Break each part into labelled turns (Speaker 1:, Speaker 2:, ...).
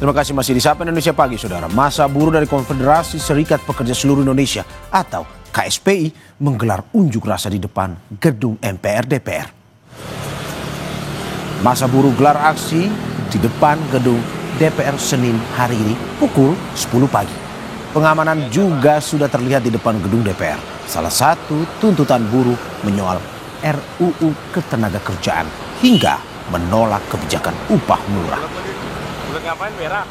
Speaker 1: Terima kasih masih di Sapa Indonesia Pagi, Saudara. Massa buruh dari Konfederasi Serikat Pekerja Seluruh Indonesia atau KSPI menggelar unjuk rasa di depan gedung MPR DPR. Massa buruh gelar aksi di depan gedung DPR Senin hari ini pukul 10 pagi. Pengamanan juga sudah terlihat di depan gedung DPR. Salah satu tuntutan buruh menyoal RUU Ketenagakerjaan hingga menolak kebijakan upah murah.
Speaker 2: Ngapain berak?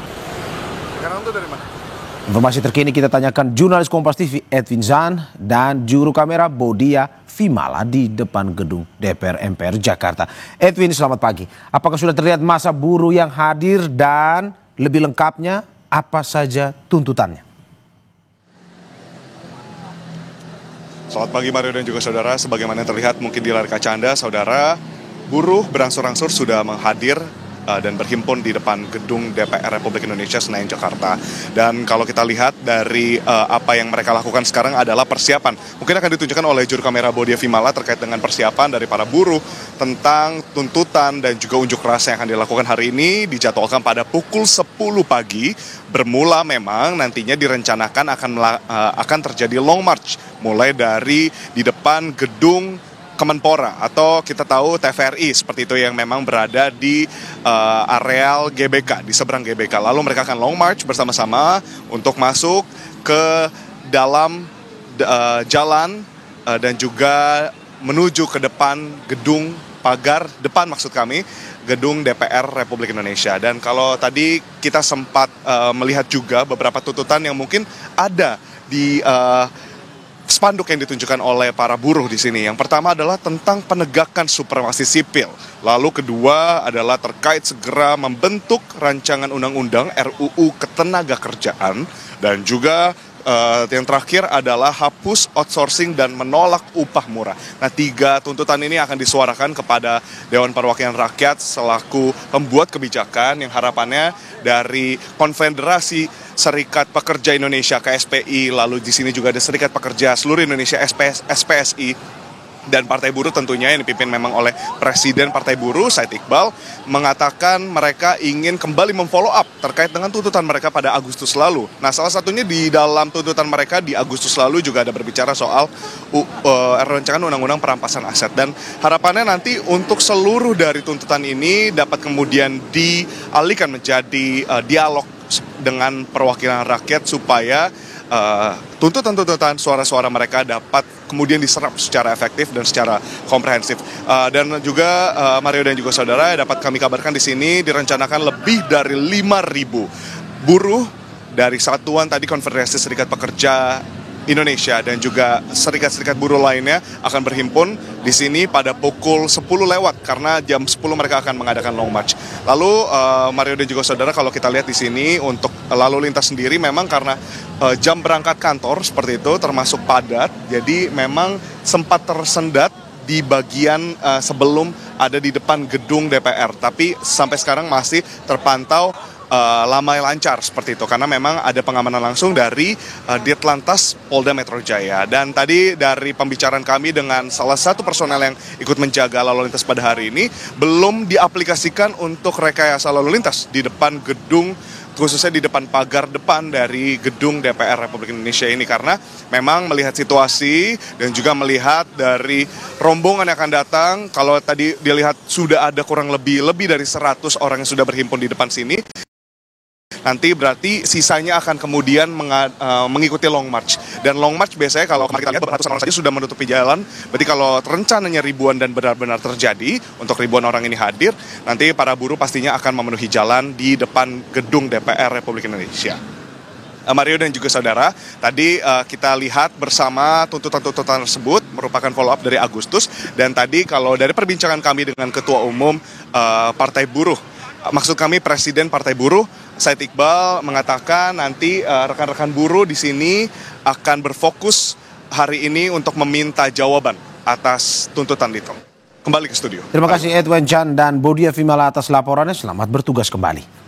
Speaker 2: Sekarang tuh dari mana?
Speaker 1: Informasi terkini kita tanyakan jurnalis Kompas TV Edwin Zan dan juru kamera Bodia Vimala di depan gedung DPR MPR Jakarta. Edwin, selamat pagi. Apakah sudah terlihat massa buruh yang hadir dan lebih lengkapnya apa saja tuntutannya?
Speaker 3: Selamat pagi Mario dan juga saudara. Sebagaimana terlihat mungkin di layar kaca Anda, saudara, buruh berangsur-angsur sudah menghadir dan berhimpun di depan gedung DPR Republik Indonesia Senayan Jakarta. Dan kalau kita lihat dari apa yang mereka lakukan sekarang adalah persiapan. Mungkin akan ditunjukkan oleh juru kamera Bodia Vimala terkait dengan persiapan dari para buruh tentang tuntutan dan juga unjuk rasa yang akan dilakukan hari ini. Dijadwalkan pada pukul 10 pagi. Bermula memang nantinya direncanakan akan terjadi long march mulai dari di depan gedung Kemenpora atau kita tahu TVRI seperti itu yang memang berada di areal GBK, di seberang GBK. Lalu mereka akan long march bersama-sama untuk masuk ke dalam jalan dan juga menuju ke depan gedung pagar depan maksud kami gedung DPR Republik Indonesia. Dan kalau tadi kita sempat melihat juga beberapa tuntutan yang mungkin ada di spanduk yang ditunjukkan oleh para buruh di sini. Yang pertama adalah tentang penegakan supremasi sipil. Lalu kedua adalah terkait segera membentuk rancangan undang-undang RUU Ketenagakerjaan. Dan juga yang terakhir adalah hapus outsourcing dan menolak upah murah. Nah, 3 tuntutan ini akan disuarakan kepada Dewan Perwakilan Rakyat selaku pembuat kebijakan yang harapannya dari Konfederasi Serikat Pekerja Indonesia KSPI, lalu di sini juga ada Serikat Pekerja Seluruh Indonesia SPSI, dan Partai Buruh tentunya yang dipimpin memang oleh Presiden Partai Buruh Said Iqbal mengatakan mereka ingin kembali memfollow up terkait dengan tuntutan mereka pada Agustus lalu. Nah, salah satunya di dalam tuntutan mereka di Agustus lalu juga ada berbicara soal rancangan undang-undang perampasan aset, dan harapannya nanti untuk seluruh dari tuntutan ini dapat kemudian dialihkan menjadi dialog dengan perwakilan rakyat supaya tuntutan-tuntutan suara-suara mereka dapat kemudian diserap secara efektif dan secara komprehensif. Dan juga Mario dan juga saudara, dapat kami kabarkan di sini direncanakan lebih dari 5.000 buruh dari satuan tadi Konfederasi Serikat Pekerja Indonesia dan juga serikat-serikat buruh lainnya akan berhimpun di sini pada pukul 10 lewat karena jam 10 mereka akan mengadakan long march. Lalu Mario dan juga saudara, kalau kita lihat di sini untuk lalu lintas sendiri memang karena jam berangkat kantor seperti itu termasuk padat, jadi memang sempat tersendat di bagian sebelum ada di depan gedung DPR, tapi sampai sekarang masih terpantau lamai lancar seperti itu karena memang ada pengamanan langsung dari Ditlantas Polda Metro Jaya. Dan tadi dari pembicaraan kami dengan salah satu personel yang ikut menjaga lalu lintas pada hari ini, belum diaplikasikan untuk rekayasa lalu lintas di depan gedung, khususnya di depan pagar depan dari gedung DPR Republik Indonesia ini, karena memang melihat situasi dan juga melihat dari rombongan yang akan datang. Kalau tadi dilihat sudah ada kurang lebih dari 100 orang yang sudah berhimpun di depan sini. Nanti berarti sisanya akan kemudian mengikuti long march. Dan long march biasanya kalau kita lihat beberapa orang saja sudah menutupi jalan. Berarti kalau rencananya ribuan dan benar-benar terjadi untuk ribuan orang ini hadir, nanti para buruh pastinya akan memenuhi jalan di depan gedung DPR Republik Indonesia. Mario dan juga saudara, tadi kita lihat bersama tuntutan-tuntutan tersebut merupakan follow up dari Agustus. Dan tadi kalau dari perbincangan kami dengan Ketua Umum Partai Buruh, maksud kami Presiden Partai Buruh Said Iqbal, mengatakan nanti rekan-rekan buruh di sini akan berfokus hari ini untuk meminta jawaban atas tuntutan itu. Kembali ke studio.
Speaker 1: Terima kasih Edwin Chan dan Bodia Vimala atas laporannya. Selamat bertugas kembali.